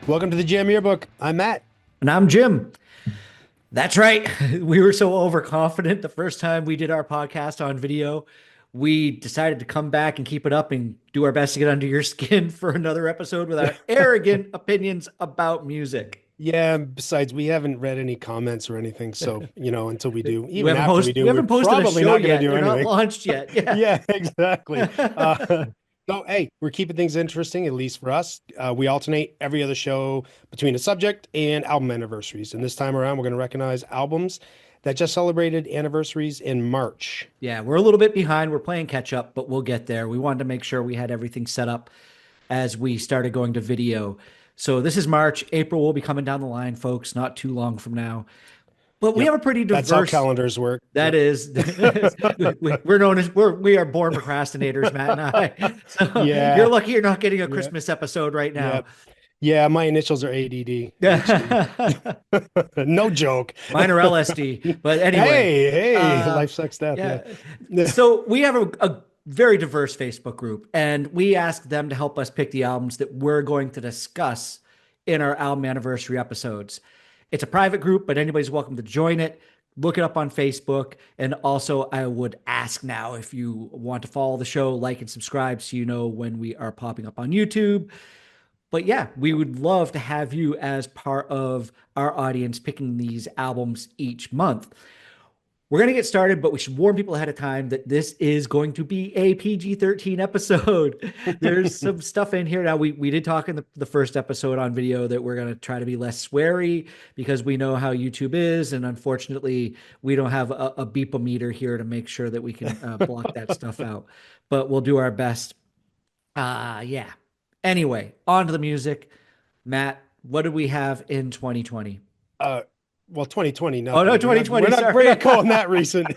Welcome to the Jam Yearbook. I'm Matt. And I'm Jim. That's right. We were so overconfident the first time we did our podcast on video. We decided to come back and keep it up and do our best to get under your skin for another episode with our arrogant opinions about music. Yeah, besides, we haven't read any comments or anything. So, until we do, We even haven't after we post do, we we're haven't posted a probably show not going to yet. do They're not anything. launched yet. Yeah. Yeah, exactly. So, hey, we're keeping things interesting, at least for us. We alternate every other show between a subject and album anniversaries. And this time around, we're going to recognize albums that just celebrated anniversaries in March. Yeah, we're a little bit behind. We're playing catch up, but we'll get there. We wanted to make sure we had everything set up as we started going to video. So this is March. April will be coming down the line, folks, not too long from now. But we Yep. have a pretty That's how diverse. calendars work. That Yep. is, we're known as we are born procrastinators, Matt and I. So you're Yeah. lucky you're not getting a Yeah. Christmas episode right Yeah. now. Yeah. My initials are ADD, HD. No joke. Mine are LSD. But anyway, Hey, uh, life sucks death. Yeah. yeah. So we have a very diverse Facebook group, and we asked them to help us pick the albums that we're going to discuss in our album anniversary episodes. It's a private group, but anybody's welcome to join it. Look it up on Facebook. And also, I would ask now if you want to follow the show, like and subscribe so you know when we are popping up on YouTube. But yeah, we would love to have you as part of our audience picking these albums each month. We're going to get started, but we should warn people ahead of time that this is going to be a PG-13 episode. There's some stuff in here. Now, we did talk in the first episode on video that we're going to try to be less sweary because we know how YouTube is. And unfortunately, we don't have a beep-o-meter here to make sure that we can block that stuff out. But we'll do our best. Yeah. Anyway, on to the music. Matt, what did we have in 2020? Uh, well, 2020, Oh no, nothing. 2020. We're Sorry. not going that recent.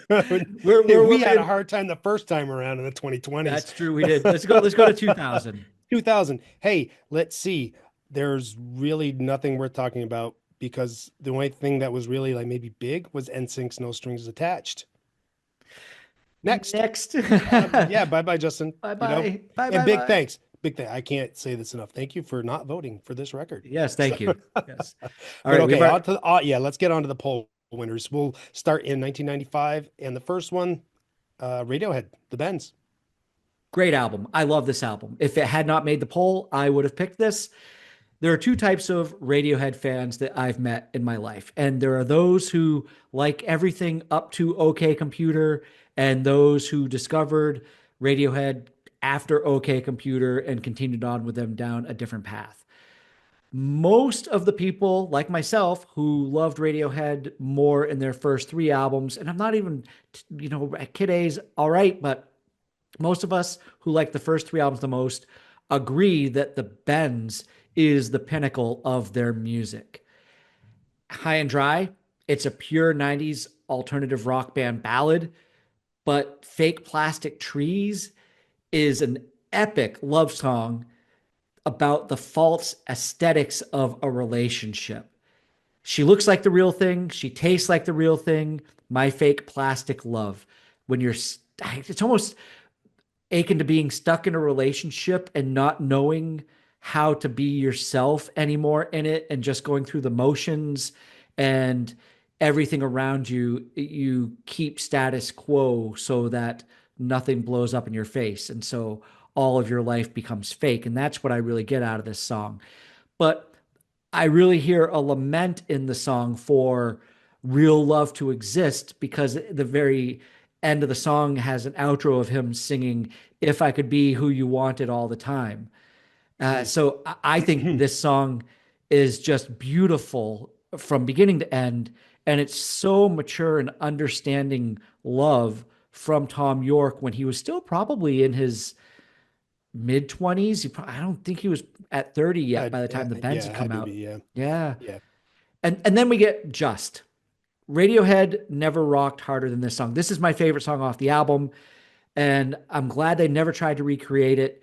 We're We had a in. hard time the first time around in the 2020s. That's true. We did. Let's go to 2000. 2000. Hey, let's see. There's really nothing worth talking about because the only thing that was really like maybe big was NSYNC's No Strings Attached. Next. Next. Yeah, bye-bye, Justin. Bye You know, bye. Bye and bye big bye. thanks. Big thing. I can't say this enough. Thank you for not voting for this record. Yes, thank you. Yes. All But right, okay, on to yeah, let's get on to the poll winners. We'll start in 1995, and the first one, Radiohead, The Bends. great album. I love this album. If it had not made the poll, I would have picked this. There are two types of Radiohead fans that I've met in my life, and there are those who like everything up to OK Computer, and those who discovered Radiohead after OK Computer and continued on with them down a different path. Most of the people, like myself, who loved Radiohead more in their first three albums, and I'm not even, Kid A's all right, but most of us who like the first three albums the most agree that the Bends is the pinnacle of their music. High and Dry, it's a pure 90s alternative rock band ballad, but Fake Plastic Trees is an epic love song about the false aesthetics of a relationship. She looks like the real thing. She tastes like the real thing. My fake plastic love. When you're, it's almost akin to being stuck in a relationship and not knowing how to be yourself anymore in it and just going through the motions and everything around you. You keep status quo so that nothing blows up in your face. And so all of your life becomes fake. And that's what I really get out of this song. But I really hear a lament in the song for real love to exist because the very end of the song has an outro of him singing, If I Could Be Who You Wanted All the Time. So I think this song is just beautiful from beginning to end. And it's so mature and understanding love from Tom York when he was still probably in his mid 20s. I don't think he was at 30 yet by the time the Bends Yeah, had it come had to be. out. Yeah, Yeah. yeah. And then we get Just. Radiohead never rocked harder than this song. This is my favorite song off the album, and I'm glad they never tried to recreate it.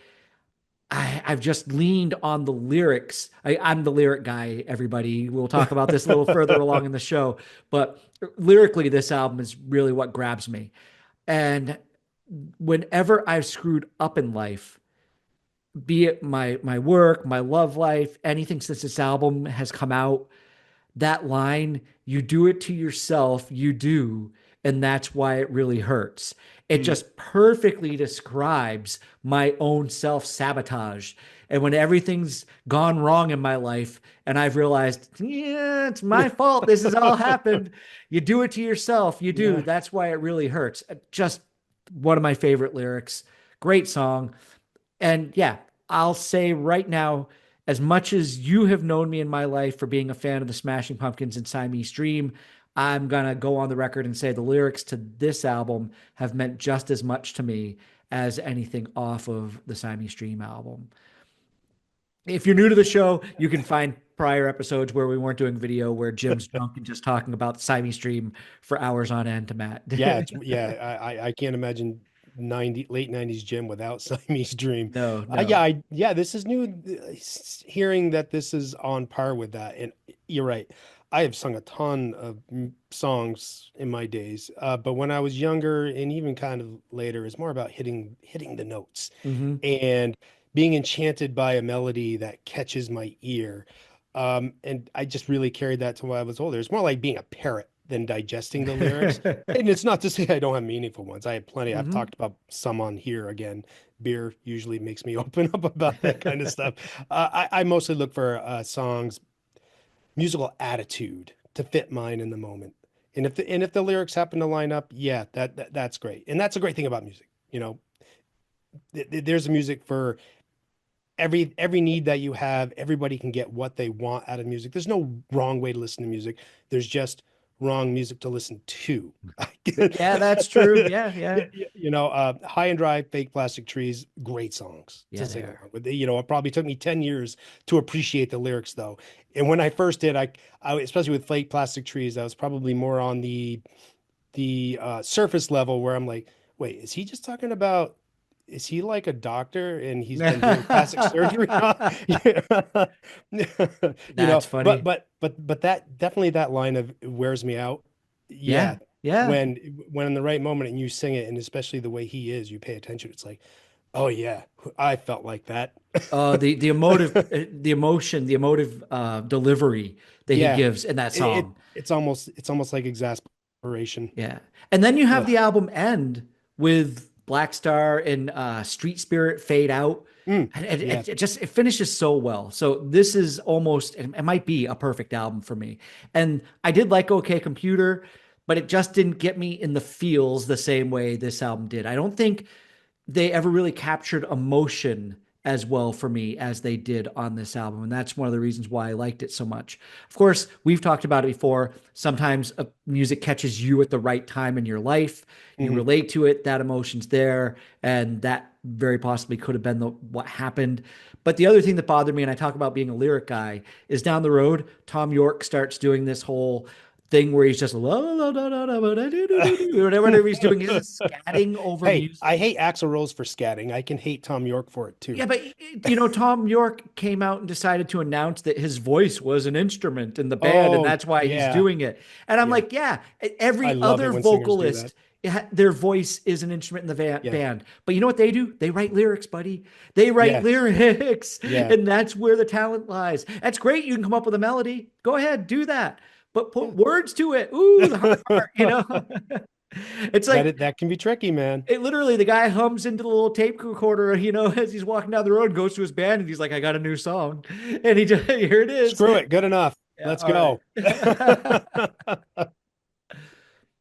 I've just leaned on the lyrics. I'm the lyric guy, everybody. We'll talk about this a little further along in the show, but lyrically, this album is really what grabs me. And whenever I've screwed up in life, be it my work, my love life, anything since this album has come out, that line, you do it to yourself, you do, and that's why it really hurts. It Mm. just perfectly describes my own self sabotage. And when everything's gone wrong in my life, and I've realized, yeah, it's my fault. This has all happened. You do it to yourself. You do. Yeah. That's why it really hurts. Just one of my favorite lyrics. Great song. And yeah, I'll say right now, as much as you have known me in my life for being a fan of the Smashing Pumpkins and Siamese Dream, I'm going to go on the record and say the lyrics to this album have meant just as much to me as anything off of the Siamese Dream album. If you're new to the show, you can find prior episodes where we weren't doing video, where Jim's drunk and just talking about the Siamese Dream for hours on end to Matt. Yeah, I can't imagine 90s Jim without Siamese Dream. No, Yeah, no. this is new, hearing that this is on par with that. And you're right. I have sung a ton of songs in my days, but when I was younger and even kind of later, it's more about hitting the notes Hmm. and being enchanted by a melody that catches my ear. And I just really carried that to when I was older. It's more like being a parrot than digesting the lyrics. And it's not to say I don't have meaningful ones. I have plenty. I've Hmm. talked about some on here again. Beer usually makes me open up about that kind of stuff. I mostly look for songs, musical attitude to fit mine in the moment. And if the lyrics happen to line up, yeah, that's great. And that's a great thing about music. There's a music for every need that you have. Everybody can get what they want out of music. There's no wrong way to listen to music. There's just wrong music to listen to. Yeah, that's true. Yeah, yeah. High and Dry, Fake Plastic Trees, great songs to Yeah, sing there. along with. It probably took me 10 years to appreciate the lyrics though. And when I first did, I especially with Fake Plastic Trees, I was probably more on the surface level where I'm like, wait, is he just talking about, is he like a doctor and he's been doing plastic surgery? Yeah. That's But funny. that definitely, that line of wears me out. Yeah, Yeah. yeah. When in the right moment and you sing it, and especially the way he is, you pay attention. It's like, oh yeah, I felt like that. The emotive, the emotion, the emotive delivery that he Yeah. gives in that It, it song. it's almost like exasperation. Yeah. And then you have Ugh. the album end with Black Star and Street Spirit fade out. Mm. And it, Yeah. it, it just it finishes so well. So this is almost it might be a perfect album for me. And I did like OK Computer, but it just didn't get me in the feels the same way this album did. I don't think they ever really captured emotion as well for me as they did on this album. And that's one of the reasons why I liked it so much. Of course, we've talked about it before. Sometimes music catches you at the right time in your life. You Mhm. relate to it, that emotion's there, and that very possibly could have been what happened. But the other thing that bothered me, and I talk about being a lyric guy, is down the road, Tom York starts doing this whole thing where he's just la, la, la, la, la, la, do, do, do, do, whatever he's doing. He's just scatting over Hey, music. I hate Axl Rose for scatting. I can hate Tom York for it too. Yeah, but Tom York came out and decided to announce that his voice was an instrument in the band, and Oh, that's why he's yeah. doing it. And I'm Yeah. like, yeah, I every love it other when singers do that. vocalist, their voice is an instrument in the Yeah. band. But you know what they do? They write lyrics, buddy. They write Yeah. lyrics, Yeah. and that's where the talent lies. That's great. You can come up with a melody. Go ahead, do that. But put Yeah. words to it. Ooh, the hard part. It's like That can be tricky, man. it literally, the guy hums into the little tape recorder, as he's walking down the road, goes to his band, and he's like, I got a new song. And he just, here it is. Screw it. Good enough. Yeah, Let's all right. go.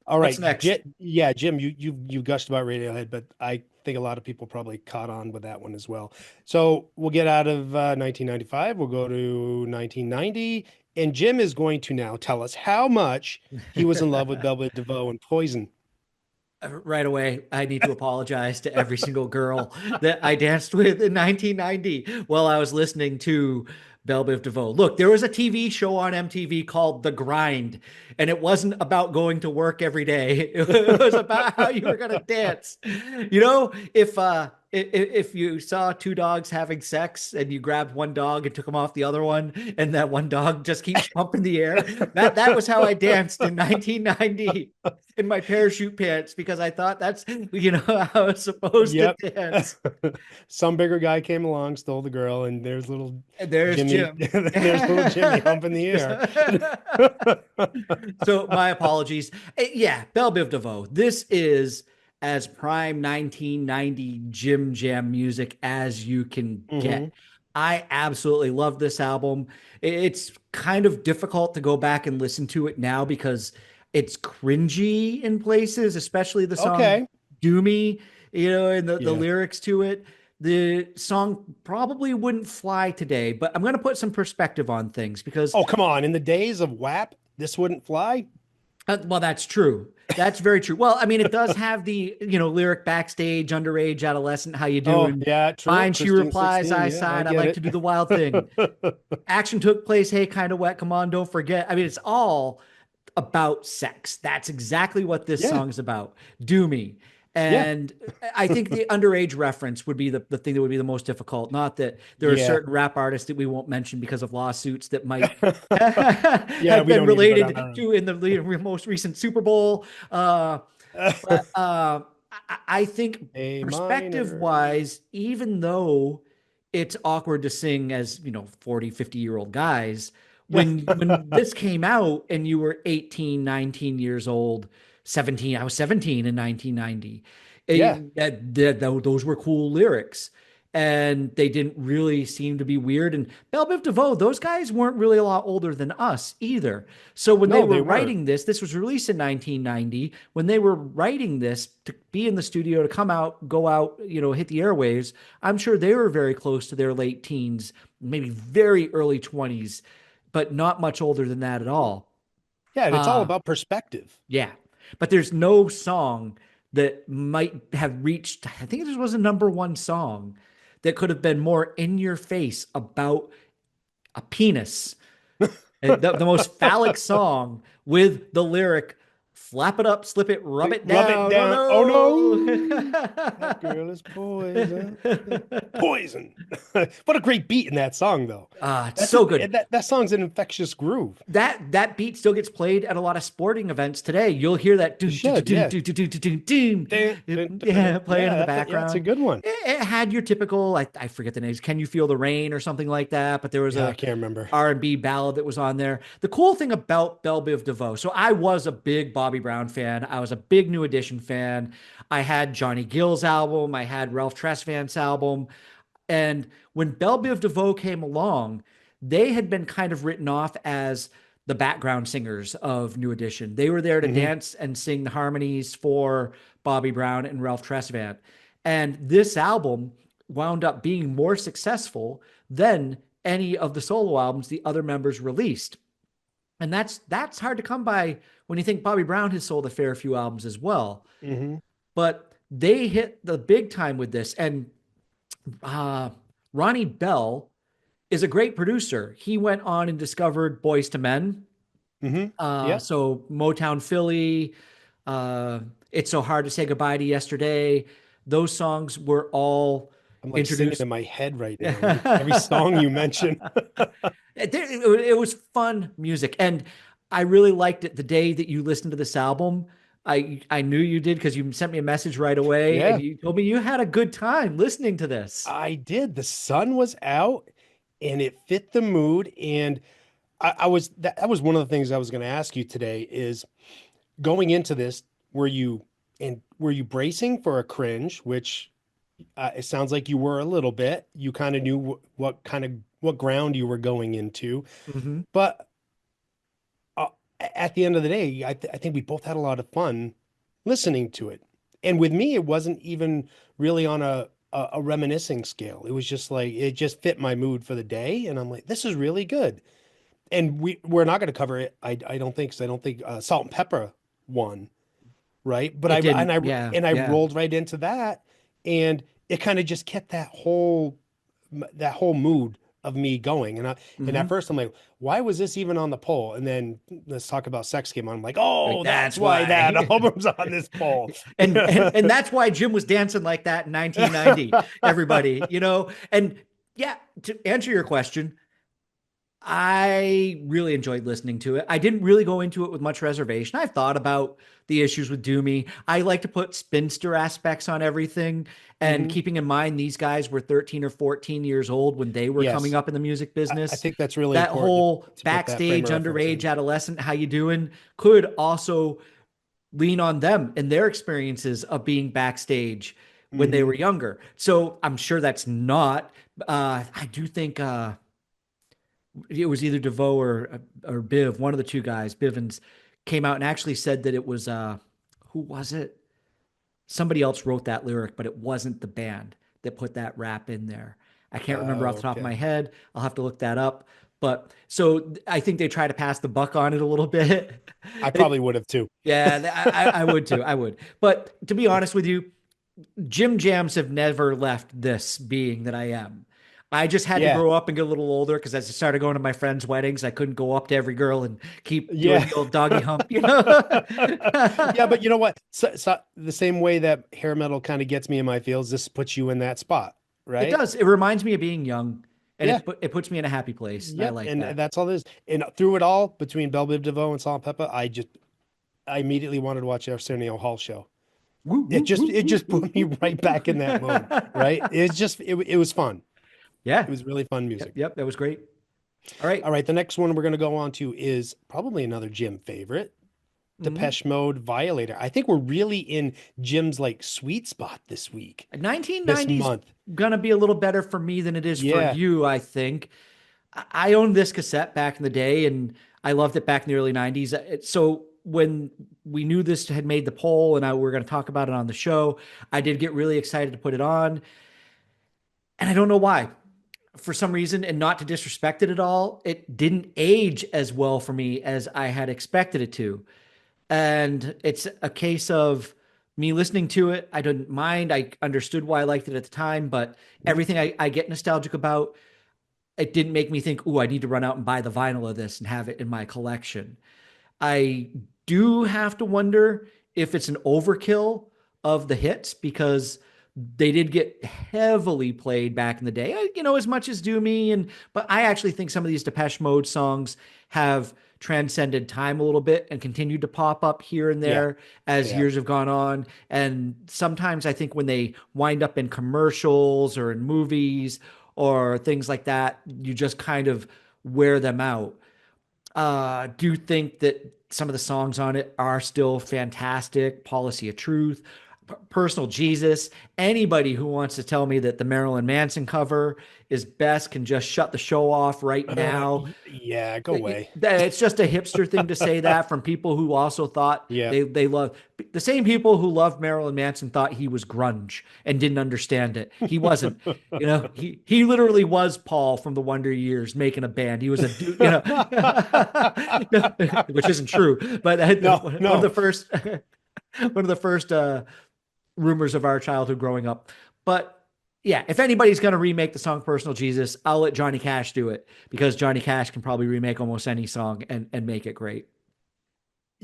All What's right. next? Yeah, Jim, you gushed about Radiohead, but I think a lot of people probably caught on with that one as well. So we'll get out of 1995. We'll go to 1990. And Jim is going to now tell us how much he was in love with Velvet DeVoe and Poison. Right away, I need to apologize to every single girl that I danced with in 1990 while I was listening to Belle Biv DeVoe. Look, there was a TV show on MTV called The Grind, and it wasn't about going to work every day. It was about how you were going to dance. If if you saw two dogs having sex and you grabbed one dog and took him off the other one, and that one dog just keeps pumping the air, that was how I danced in 1990 in my parachute pants because I thought that's how it's supposed to Yep. dance. Some bigger guy came along, stole the girl, and there's little And there's Jimmy. Jim. There's little Jimmy humping the air. So my apologies. Yeah, Belle Biv DeVoe. This is as prime 1990 Jim Jam music as you can Hmm. get. I absolutely love this album. It's kind of difficult to go back and listen to it now because it's cringy in places, especially the song Okay. Do Me, and the Yeah. lyrics to it. The song probably wouldn't fly today, but I'm going to put some perspective on things because Oh, come on. In the days of WAP, this wouldn't fly. well, that's true. That's very true. Well, I mean, it does have the, lyric backstage, underage adolescent, how you Oh, doing? yeah, true. Fine, she Christine replies, 16. I Yeah, I sighed, I get like to do the wild thing. it. Action took place, hey, kind of wet, come on, don't forget. I mean, it's all about sex. That's exactly what this Yeah. song's about. Do me. Yeah. And I think the underage reference would be the thing that would be the most difficult. Not that there are Yeah. certain rap artists that we won't mention because of lawsuits that might Yeah, have we been don't need to go down that related road. to in the most recent Super Bowl. But I think A perspective minor. wise, even though it's awkward to sing as, 40, 50-year-old guys, Yeah. when this came out and you were 18, 19 years old, 17, I was 17 in 1990. Yeah. Those were cool lyrics. And they didn't really seem to be weird. And Belle Biv DeVoe, those guys weren't really a lot older than us either. So when they No, were they weren't. writing this was released in 1990. When they were writing this to be in the studio, to come out, go out, hit the airwaves, I'm sure they were very close to their late teens, maybe very early 20s, but not much older than that at all. Yeah, and it's all Uh, about perspective. yeah. But there's no song that might have reached, I think this was a number one song that could have been more in your face about a penis. The most phallic song with the lyric, flap it up, slip it, rub it Rub it down. down. Oh Oh no. That no. girl is poison. Poison. What a great beat in that song, though. It's so good. That song's an infectious groove. That beat still gets played at a lot of sporting events today. You'll hear that You doom, doom, should, doom, yeah. doom, doom, doom, doom, Dun, doom. dun, dun, dun. Yeah, playing in the Yeah, it's a background. good one. It had your typical, I forget the names. Can You Feel the Rain or something like that? But there was Yeah, I a can't remember. R&B ballad that was on there. The cool thing about Belle Biv DeVoe, so I was a big Bobby Brown fan. I was a big New Edition fan. I had Johnny Gill's album. I had Ralph Tresvant's album. And when Belle Biv DeVoe came along, they had been kind of written off as the background singers of New Edition. They were there to Hmm. dance and sing the harmonies for Bobby Brown and Ralph Tresvant. And this album wound up being more successful than any of the solo albums the other members released. And that's hard to come by when you think Bobby Brown has sold a fair few albums as well. Hmm. But they hit the big time with this. And uh, Ronnie Bell is a great producer. He went on and discovered Boys to Men. Hmm. Yeah. So Motown Philly, uh, It's So Hard to Say Goodbye to Yesterday. Those songs were all I'm like singing introduced. in my head right now. Every song it, you mention. it was fun music. And I really liked it the day that you listened to this album. I knew you did because you sent me a message right away and Yeah, you told me you had a good time listening to this. I did. The sun was out and it fit the mood. And I was that was one of the things I was going to ask you today is going into this, were you bracing for a cringe, which it sounds like you were a little bit. You kind of knew what ground you were going into. Mhm. But uh, at the end of the day, I think we both had a lot of fun listening to it. And with me, it wasn't even really on a reminiscing scale. It was just like it just fit my mood for the day, and I'm like, this is really good. And we're not going to cover it. I don't think, 'cause I don't think Salt and Pepper won, right? But It didn't. I Yeah. rolled right into that, and it kind of just kept that whole mood of me going. And at Hmm. first I'm like, why was this even on the poll? And then Let's Talk About Sex came on. I'm like, oh, Like that's that's why that why. album's on this poll. And that's why Jim was dancing like that in 1990. Everybody, and yeah, to answer your question, I really enjoyed listening to it. I didn't really go into it with much reservation. I've thought about the issues with Doomy. I like to put spinster aspects on everything, and Hmm. keeping in mind these guys were 13 or 14 years old when they were coming Yes. up in the music I business. think that's really That important whole to put that frame backstage of reference underage in. adolescent, how you doing, could also lean on them and their experiences of being backstage when they were Hmm. younger. So I'm sure that's not. I do think it was either DeVoe or Biv, one of the two guys, Bivens, came out and actually said that it was who was it? Somebody else wrote that lyric, but it wasn't the band that put that rap in there. I can't remember off Oh, the top of my okay. head. I'll have to look that up. But so I think they try to pass the buck on it a little bit. I probably would have too. Yeah, I would too. I would. But to be honest with you, Jim Jams have never left this being that I am. I just had to Yeah. grow up and get a little older because as I started going to my friends' weddings, I couldn't go up to every girl and keep doing Yeah. the old doggy hump. Yeah, but you know what? So the same way that hair metal kind of gets me in my feels, this puts you in that spot, It right? does. It reminds me of being young, and Yeah. it puts me in a happy place, and I Yep. like And that. that's all it is. And through it all, between Belle Biv DeVoe and Salt and Pepper, I immediately wanted to watch the Arsenio Hall show. Woo, woo, woo, It woo, just woo, put me woo, right back in that mode, woo. right? It was fun. Yeah. It was really fun Yep. music. Yep. That was great. All right. All right, the next one we're going to go on to is probably another Jim favorite, Mhm. Depeche Mode Violator. I think we're really in Jim's like sweet spot this 1990's month. gonna be a little better for me than it is for Yeah. you, I think. I owned this cassette back in the day, and I loved it back in the early 90s. So when we knew this had made the poll and we were going to talk about it on the show, I did get really excited to put it on. And I don't know why. For some reason, and not to disrespect it at all, it didn't age as well for me as I had expected it to. And it's a case of me listening to it. I didn't mind. I understood why I liked it at the time, but everything I get nostalgic about, it didn't make me think, "Ooh, I need to run out and buy the vinyl of this and have it in my collection." I do have to wonder if it's an overkill of the hits because they did get heavily played back in the day, as much as Do Me. But I actually think some of these Depeche Mode songs have transcended time a little bit and continued to pop up here and Yeah, there they as have. years have gone on. And sometimes I think when they wind up in commercials or in movies or things like that, you just kind of wear them out. Do think that some of the songs on it are still fantastic. Policy of Truth, Personal Jesus. Anybody who wants to tell me that the Marilyn Manson cover is best can just shut the show off right now. Yeah, go away. It's just a hipster thing to say that from people who also thought Yeah. they love the same people who loved Marilyn Manson thought he was grunge and didn't understand it. He wasn't. He literally was Paul from the Wonder Years making a band. He was a dude, which isn't true, but No, one of no. the first one of the first rumors of our childhood growing up. But yeah, if anybody's going to remake the song Personal Jesus, I'll let Johnny Cash do it because Johnny Cash can probably remake almost any song and make it great.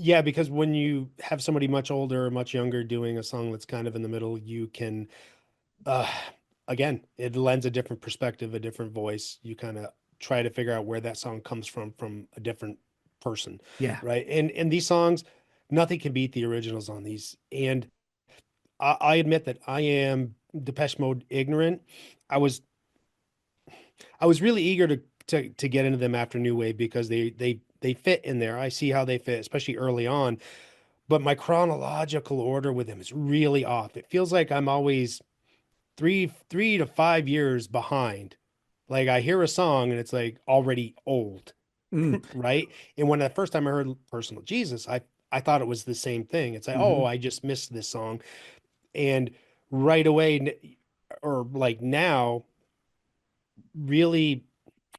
Yeah, because when you have somebody much older or much younger doing a song that's kind of in the middle, you can uh again, it lends a different perspective, a different voice. You kind of try to figure out where that song comes from a different person, Yeah. right? And these songs, nothing can beat the originals on these. And I admit that I am Depeche Mode ignorant. I was I was really eager to get into them after New Wave because they fit in there. I see how they fit, especially early on. But my chronological order with them is really off. It feels like I'm always three to 5 years behind. Like I hear a song and it's like already old, Mm. right? And when the first time I heard Personal Jesus, I thought it was the same thing. It's like, oh, Hmm. I just missed this song. And right away, or like now, really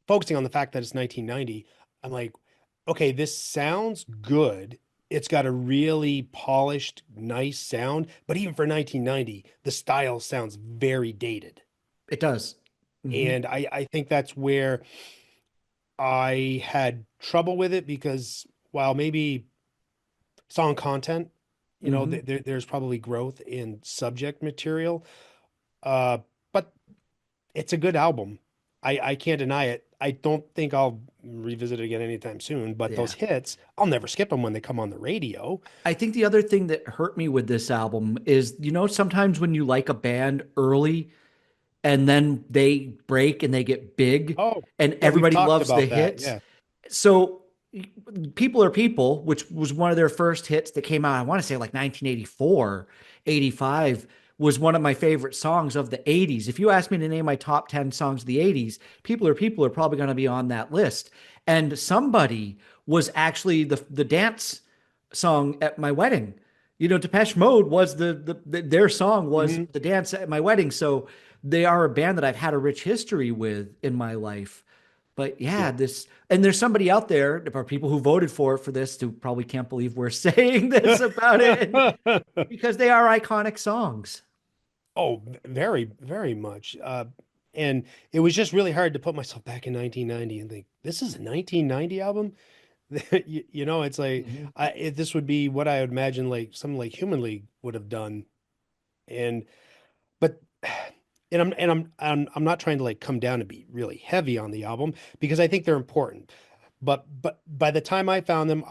focusing on the fact that it's 1990, I'm like, okay, this sounds good. It's got a really polished, nice sound, but even for 1990, the style sounds very dated. It does. Hmm. And I think that's where I had trouble with it because while maybe song content, Hmm. there's probably growth in subject material. Uh, but it's a good album. I can't deny it. I don't think I'll revisit it again anytime soon, but those Yeah. hits, I'll never skip them when they come on the radio. I think the other thing that hurt me with this album is, sometimes when you like a band early and then they break and they get big Oh, and yeah, we've everybody talked loves the about that. hits. Yeah. So People Are People, which was one of their first hits that came out, I want to say like 1984, 85, was one of my favorite songs of the 80s. If you ask me to name my top 10 songs of the 80s, People are probably going to be on that list. And Somebody was actually the dance song at my wedding. Depeche Mode was their song was Hmm. the dance at my wedding. So they are a band that I've had a rich history with in my life. But yeah, Yeah. this and there's somebody out there, there are people who voted for this who probably can't believe we're saying this about it because they are iconic songs. Oh, very, very much. And it was just really hard to put myself back in 1990 and think, this is a 1990 album? It's like Mhm. this would be what I would imagine like something like Human League would have done. And but I'm not trying to like come down and be really heavy on the album because I think they're important. But by the time I found them,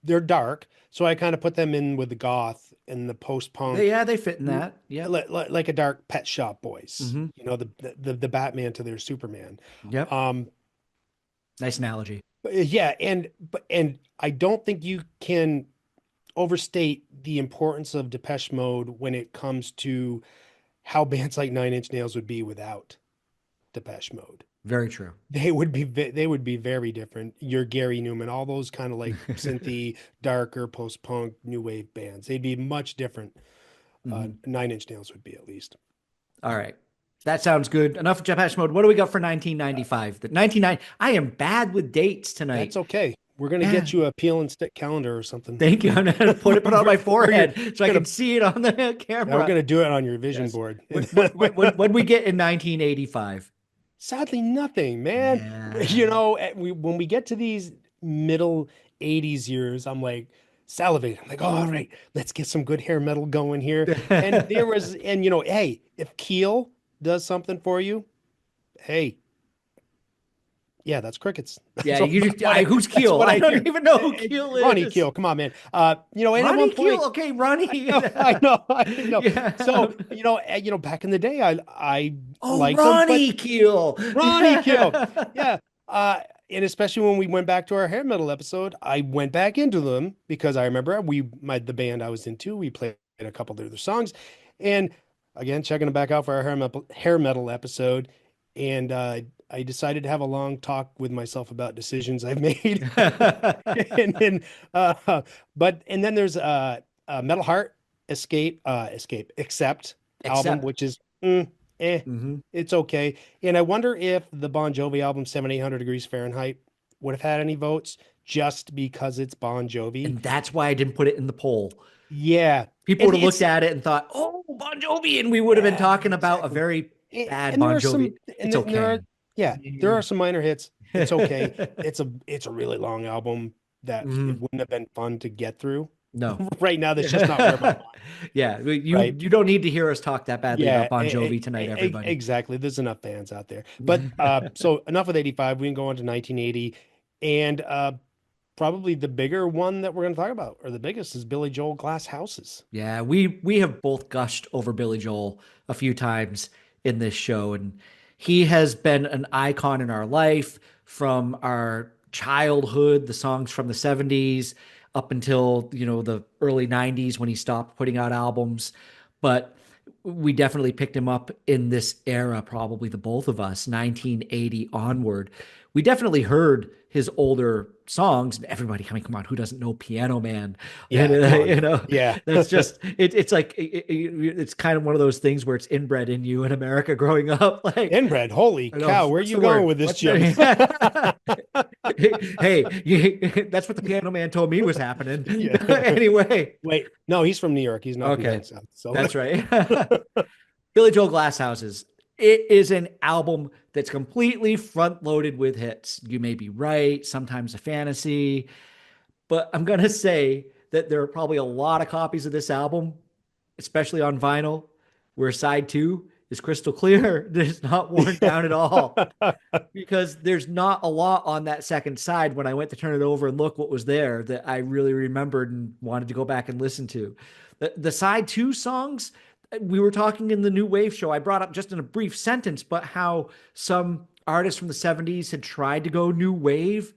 they're dark, so I kind of put them in with the goth and the post-punk, They fit in that. Yep. like a dark Pet Shop Boys, Hmm. the Batman to their Superman. Yep. Um, Nice analogy. yeah, and I don't think you can overstate the importance of Depeche Mode when it comes to how bands like Nine Inch Nails would be without Depeche Mode. Very true. They would be very different. Your Gary Newman, all those kind of like synthy, darker, post-punk, new wave bands. They'd be much different. Hmm. Nine Inch Nails would be at least. All right. That sounds good. Enough of Depeche Mode. What do we got for 1995? The 1990. I am bad with dates That's tonight. okay. We're gonna Yeah. get you a peel and stick calendar or something. Thank you. I'm gonna put it on We're, my we're gonna, forehead so I can gonna see it on the yeah, we're camera. gonna do it on your vision Yes. board. What we get in 1985? Sadly, nothing, man. Yeah. When we get to these middle 80s years, I'm like salivating. I'm like, all right, let's get some good hair metal going here. Hey, if Keel does something for you, hey, yeah, that's crickets. Yeah, That's you just who's that's Keel? what I I don't hear. even know who Keel Ronnie is. Keel, come on, man. And at Ronnie one Keel. point, Okay, Ronnie. I know, I know. Yeah. So, back in the day, I Oh, liked them, but Ronnie Keel. Ronnie Keel. Yeah. And especially when we went back to our hair metal episode, I went back into them because I remember the band I was into, we played a couple of their songs. And again, checking them back out for our hair metal episode. And I decided to have a long talk with myself about decisions I've made. And then, and then there's Metal Heart Accept album, Except. which is eh, Hmm. it's okay. And I wonder if the Bon Jovi album 7,800 Degrees Fahrenheit would have had any votes just because it's Bon Jovi. And that's why I didn't put it in the poll. Yeah. People And would have looked it's at it and thought, "Oh, Bon Jovi," and we would have been yeah, talking about a exactly. very bad And there Bon are Jovi. some It's and there are okay. yeah, there are some minor hits. It's okay. Mhm. It's a really long album that it wouldn't have been fun to get through. No. Right now, that's just not where my mind, Yeah, right? you don't need to hear us talk that badly Yeah, about Bon Jovi tonight, everybody. exactly. There's enough fans out there. But so enough with 85. We can go on to 1980. And probably the bigger one that we're going to talk about, or the biggest, is Billy Joel Glass Houses. Yeah, we have both gushed over Billy Joel a few times in this show, and he has been an icon in our life from our childhood, the songs from the 70s up until, the early 90s when he stopped putting out albums. But we definitely picked him up in this era, probably the both of us, 1980 onward. We definitely heard his older songs, and everybody, I mean, come on, who doesn't know Piano Man? And, Yeah, come on. Yeah. that's just it's like it's kind of one of those things where it's inbred in you in America growing up. Like, Inbred. Holy I know, cow. Where are what's you the going word? with this, What's Jim? the hey, that's what the Piano Man told me was happening. Yeah. Anyway, Wait, no, he's from New York. He's not from down okay, south. So that's right. Billy Joel Glasshouses. it is an album that's completely front loaded with hits. You may be right, sometimes a fantasy, but I'm going to say that there are probably a lot of copies of this album, especially on vinyl, where side two is crystal clear. It's not worn down at all because there's not a lot on that second side when I went to turn it over and look what was there that I really remembered and wanted to go back and listen to. The side two songs, we were talking in the New Wave show, I brought up just in a brief sentence, but how some artists from the 70s had tried to go new wave.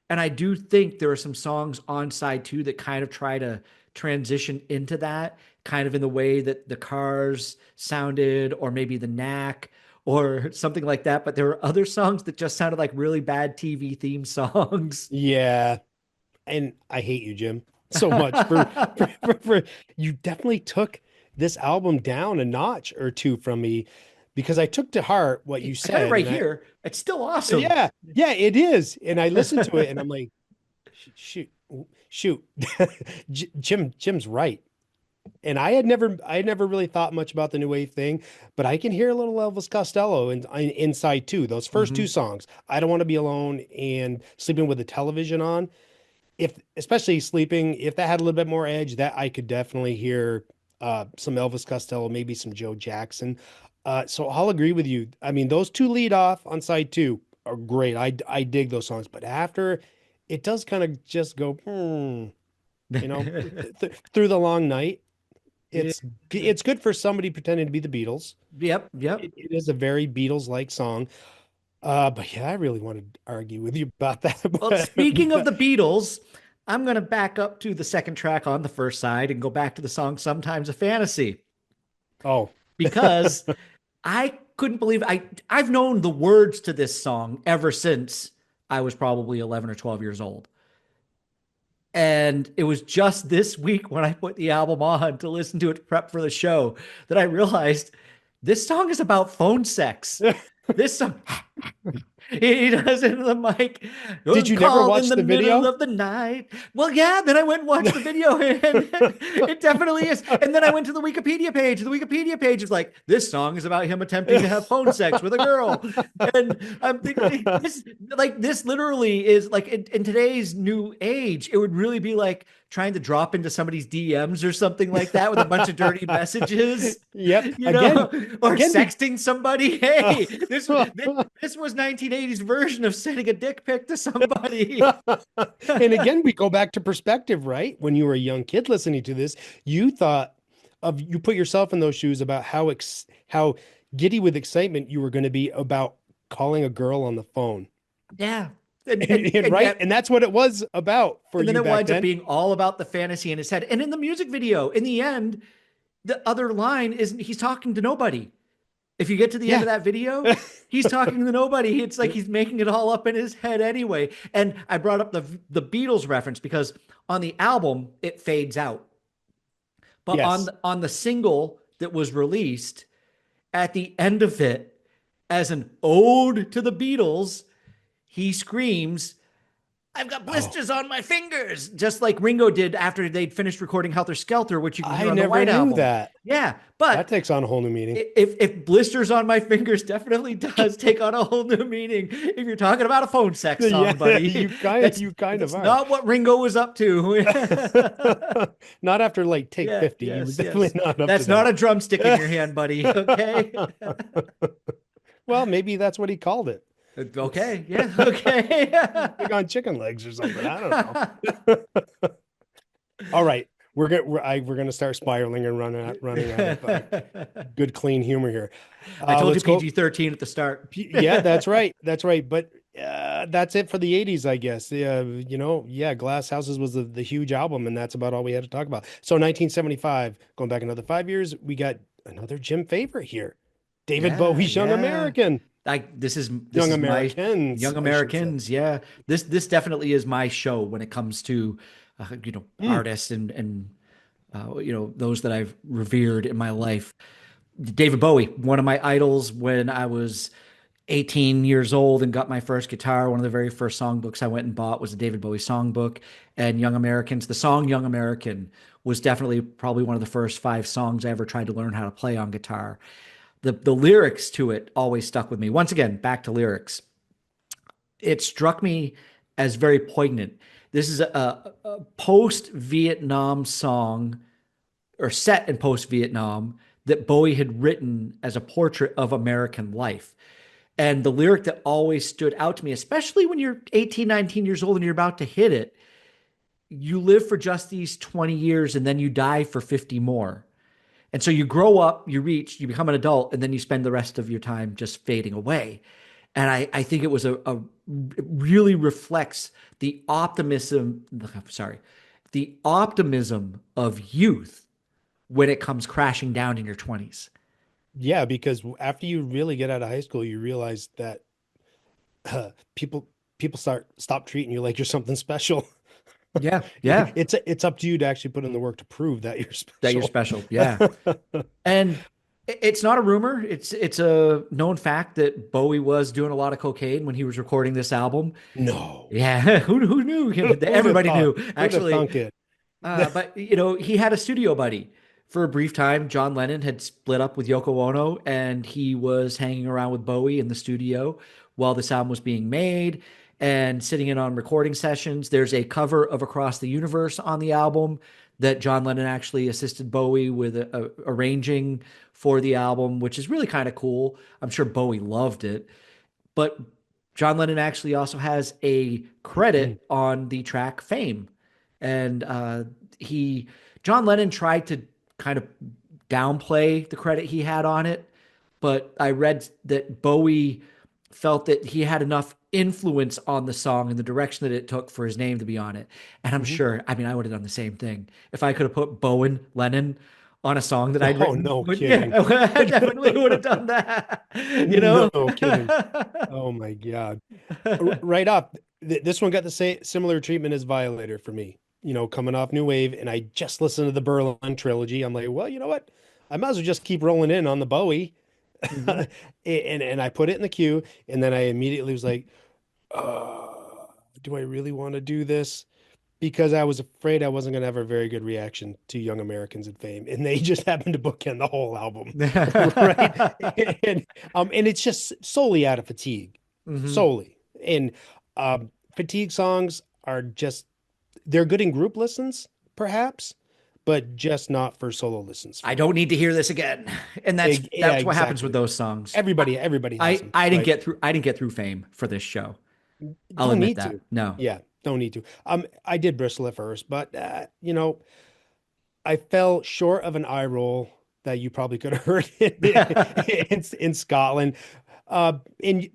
And I do think there are some songs on side two that kind of try to transition into that, kind of in the way that the Cars sounded, or maybe the Knack, or something like that. But there were other songs that just sounded like really bad TV theme songs. Yeah. And I hate you, Jim, so much for you definitely took this album down a notch or two from me because I took to heart what you I got it said. right And I, here. It's still awesome. yeah, yeah, it is. And I listened to it and I'm like, shoot, shoot, Jim's right. And I had never really thought much about the new wave thing, but I can hear a little Elvis Costello inside too. Those first two Mhm. songs, I Don't Want to Be Alone and Sleeping with the Television On. If especially sleeping, if that had a little bit more edge, that I could definitely hear some Elvis Costello, maybe some Joe Jackson. So I'll agree with you. I mean, those two lead off on side two are great. I dig those songs, but after it does kind of just go, you know, through the long night. Yeah. It's good for somebody pretending to be the Beatles. Yep. Yep. It is a very Beatles-like song. But yeah, I really wanted to argue with you about that. Well, speaking of But the Beatles, I'm going to back up to the second track on the first side and go back to the song Sometimes a Fantasy oh, because I couldn't believe I've known the words to this song ever since I was probably 11 or 12 years old. And it was just this week when I put the album on to listen to it to prep for the show that I realized this song is about phone sex. This song, he does it in the mic. did you never Call in watch the the middle video? of the night. Well, yeah. Then I went and watched the video, and it definitely is. And then I went to the Wikipedia page. The Wikipedia page is like, this song is about him attempting to have phone sex with a girl. And I'm thinking, this literally is like in today's new age, it would really be like trying to drop into somebody's DMs or something like that with a bunch of dirty messages, Yep. you know, or Again, sexting somebody. Hey, this was 1980s version of sending a dick pic to somebody. and again, we go back to perspective, right? When you were a young kid listening to this, you thought you put yourself in those shoes about how giddy with excitement you were going to be about calling a girl on the phone. Yeah. And, And, and, and and right, yet, and that's what it was about for and then you it back winds up then. being all about the fantasy in his head. And in the music video, in the end, the other line is he's talking to nobody. If you get to the end Yeah. of that video, he's talking to nobody. It's like he's making it all up in his head anyway. And I brought up the Beatles reference because on the album it fades out, but Yes. on the single that was released at the end of it, as an ode to the Beatles, he screams, I've got Oh, blisters on my fingers, just like Ringo did after they'd finished recording Helter Skelter, which you can hear I on the never White knew Album. that. Yeah, That but takes on a whole new meaning. if blisters on my fingers definitely does take on a whole new meaning if you're talking about a phone sex Yeah, song, buddy. That's you kind of that's are. not what Ringo was up to. Not after like take Yeah, 50. You were yes, definitely yes. not up to That's not a that. drumstick in your hand, buddy. Okay. Well, maybe that's what he called it. Okay. Yeah. Okay. Big on chicken legs or something. I don't know. All right. We're gonna start spiraling and running out of good clean humor here. I told you Let's go. PG-13 at the start. Yeah, that's right. That's right. But that's it for the 80s, I guess. Yeah, yeah, Glass Houses was the huge album, and that's about all we had to talk about. So 1975, going back another 5 years, we got another Jim favorite here. David Yeah, Bowie's Young yeah. American. This Young is my Americans, Young I should say. Americans. Yeah, this definitely is my show when it comes to Mm, artists and those that I've revered in my life. David Bowie, one of my idols when I was 18 years old and got my first guitar. One of the very first songbooks I went and bought was a David Bowie songbook. And Young Americans, the song Young American was definitely probably one of the first five songs I ever tried to learn how to play on guitar. The lyrics to it always stuck with me. Once again, back to lyrics. It struck me as very poignant. This is a post Vietnam song, or set in post Vietnam, that Bowie had written as a portrait of American life. And the lyric that always stood out to me, especially when you're 18, 19 years old and you're about to hit it, you live for just these 20 years and then you die for 50 more. And so you grow up, you become an adult, and then you spend the rest of your time just fading away. And I think it was it really reflects the optimism, sorry, the optimism of youth when it comes crashing down in your 20s. Yeah, because after you really get out of high school, you realize that people stop treating you like you're something special. Yeah, yeah, It's up to you to actually put in the work to prove that you're that you're special. special. Yeah. And it's not a rumor. It's a known fact that Bowie was doing a lot of cocaine when he was recording this album. No. Yeah, who knew? Who'd have Everybody thought? knew, Who'd have actually. thunk it? But he had a studio buddy. For a brief time, John Lennon had split up with Yoko Ono, and he was hanging around with Bowie in the studio while this album was being made and sitting in on recording sessions. There's a cover of Across the Universe on the album that John Lennon actually assisted Bowie with arranging for the album, which is really kind of cool. I'm sure Bowie loved it. But John Lennon actually also has a credit on the track Fame. And he, John Lennon tried to kind of downplay the credit he had on it. But I read that Bowie felt that he had enough influence on the song and the direction that it took for his name to be on it. And I'm Mhm. sure, I mean, I would have done the same thing. If I could have put Bowen Lennon on a song that I'd Oh, written, no yeah, kidding. I definitely would have done that, you know? No kidding. Oh my God. Right up. This one got the same similar treatment as Violator for me. Coming off New Wave, and I just listened to the Berlin trilogy. I'm like, well, you know what? I might as well just keep rolling in on the Bowie. Mhm. And I put it in the queue, and then I immediately was like, do I really want to do this? Because I was afraid I wasn't going to have a very good reaction to Young Americans at Fame, and they just happened to bookend the whole album, right? And and it's just solely out of fatigue, Mhm. solely. And fatigue songs are just they're good in group listens, perhaps, but just not for solo listens for I me. don't need to hear this again. And that's Yeah, that's what happens with exactly. those songs. Everybody has them, I didn't right? get through Fame for this show. I'll Don't admit need that. to. No. Yeah, don't need to. I did bristle at first, but I fell short of an eye roll that you probably could have heard in Scotland. In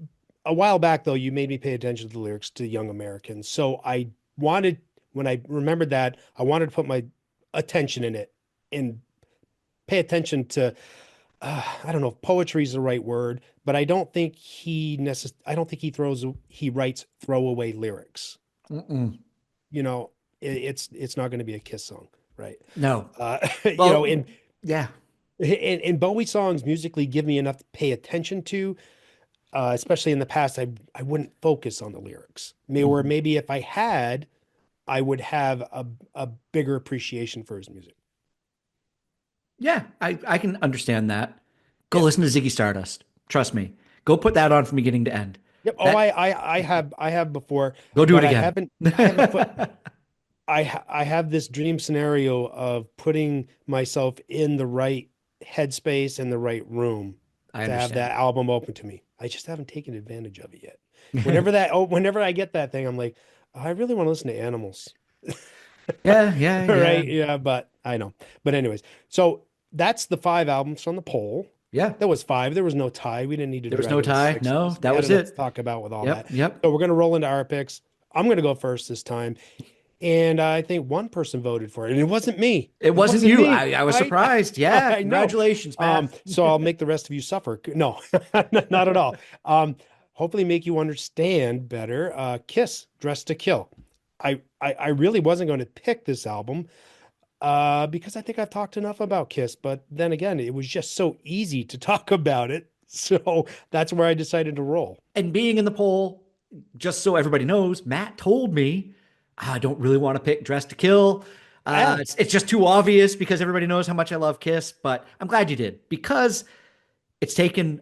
a while back, though, you made me pay attention to the lyrics to Young Americans. So I wanted, when I remembered that, I wanted to put my attention in it and pay attention to, I don't know if poetry is the right word, but I don't think he writes throwaway lyrics. Mm-mm. It's not going to be a Kiss song, right? No. Uh, Well, yeah. and Bowie songs musically give me enough to pay attention to, especially in the past, I wouldn't focus on the lyrics. Or Mhm. maybe if I had, I would have a bigger appreciation for his music. Yeah, I can understand that. Go Yeah. listen to Ziggy Stardust. Trust me. Go put that on from beginning to end. Yep. Oh, That I have before, Go do it but again. I haven't put I have this dream scenario of putting myself in the right headspace and the right room I to have understand. that album open to me. I just haven't taken advantage of it yet. Whenever I get that thing, I'm like, I really want to listen to Animals. Yeah, yeah, yeah. Right? Yeah, but I know. But anyways, so that's the five albums from the poll. Yeah. There was five. There was no tie. We didn't need to There was no drag in tie. No, sixes. We that had was enough to it. talk about with all Yep, that. yep. So we're gonna roll into our picks. I'm gonna go first this time. And I think one person voted for it, and it wasn't me. It It wasn't wasn't you. me. I was surprised. Yeah, I know. congratulations, Matt. So I'll make the rest of you suffer. No, not at all. Hopefully make you understand better. Kiss, Dress to Kill. I really wasn't going to pick this album because I think I've talked enough about Kiss, but then again, it was just so easy to talk about it. So that's where I decided to roll. And being in the poll, just so everybody knows, Matt told me I don't really want to pick Dress to Kill. Yeah. It's just too obvious because everybody knows how much I love Kiss, but I'm glad you did because It's taken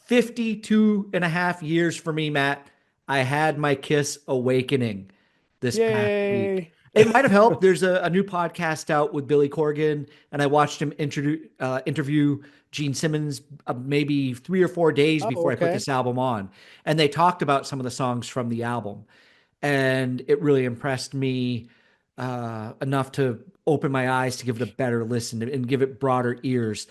52 and a half years for me, Matt. I had my Kiss awakening this past week. Yay. It might have helped. There's a new podcast out with Billy Corgan, and I watched him interview Gene Simmons maybe 3 or 4 days Oh, before I put okay. this album on. And they talked about some of the songs from the album. And it really impressed me enough to open my eyes to give it a better listen and give it broader ears.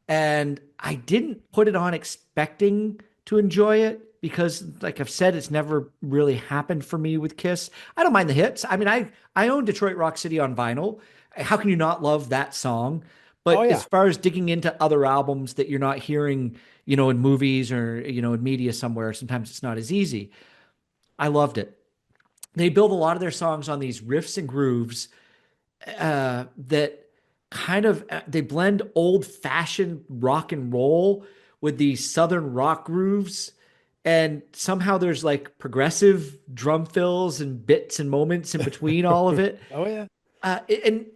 And I didn't put it on expecting to enjoy it because, like I've said, it's never really happened for me with Kiss. I don't mind the hits. I mean, I own Detroit Rock City on vinyl. How can you not love that song? Oh, But as yeah. far as digging into other albums that you're not hearing, in movies or in media somewhere, sometimes it's not as easy. I loved it. They build a lot of their songs on these riffs and grooves that kind of they blend old fashioned rock and roll with these southern rock grooves, and somehow there's like progressive drum fills and bits and moments in between all of it. Oh, yeah. And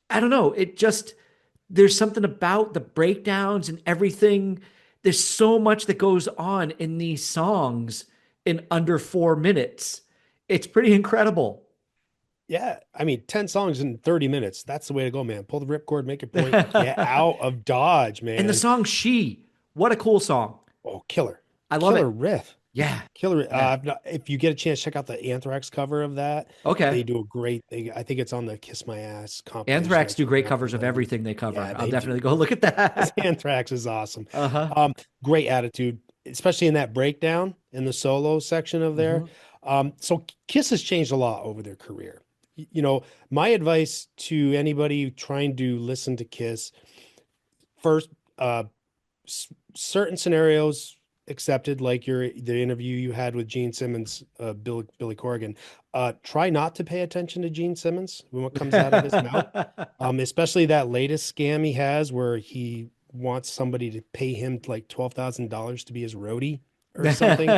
I don't know, it just there's something about the breakdowns and everything. There's so much that goes on in these songs in under 4 minutes. It's pretty incredible. Yeah. I mean, 10 songs in 30 minutes. That's the way to go, man. Pull the ripcord, make your point, get out of Dodge, And the man. song She, what a cool song. Oh, killer. I love Killer it. riff. Yeah. Killer. Yeah. If you get a chance, check out the Anthrax cover of that. Okay. They do a great thing. I think it's on the Kiss My Ass compilation Anthrax that do came great out from covers of them. everything they cover. Yeah, I'll they do. definitely go look at that. Anthrax is awesome. Uh-huh. Great attitude, especially in that breakdown in the solo section of there. Hmm. So Kiss has changed a lot over their career. My advice to anybody trying to listen to Kiss, first, certain scenarios accepted, like the interview you had with Gene Simmons, Billy Corgan. Try not to pay attention to Gene Simmons when what comes out of his mouth, especially that latest scam he has where he wants somebody to pay him like $12,000 to be his roadie or something.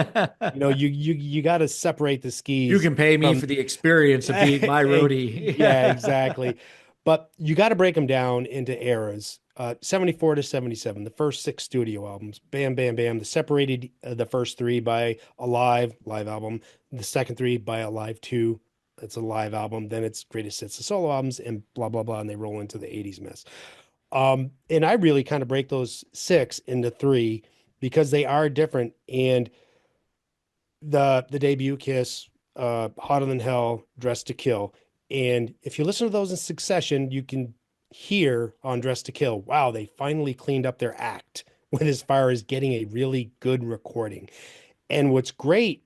You got to separate the You skis can pay me from for the experience of being my roadie. yeah, exactly. But you got to break them down into eras. 74 to 77, the first six studio albums, bam, bam, bam. The separated the first three by a live album, the second three by a live two. It's a live album. Then it's greatest hits, the solo albums, and blah blah blah. And they roll into the '80s mess. And I really kind of break those six into three because they are different. And the debut Kiss, Hotter Than Hell, Dressed to Kill. And if you listen to those in succession, you can hear on Dressed to Kill, wow, they finally cleaned up their act with as far as getting a really good recording. And what's great,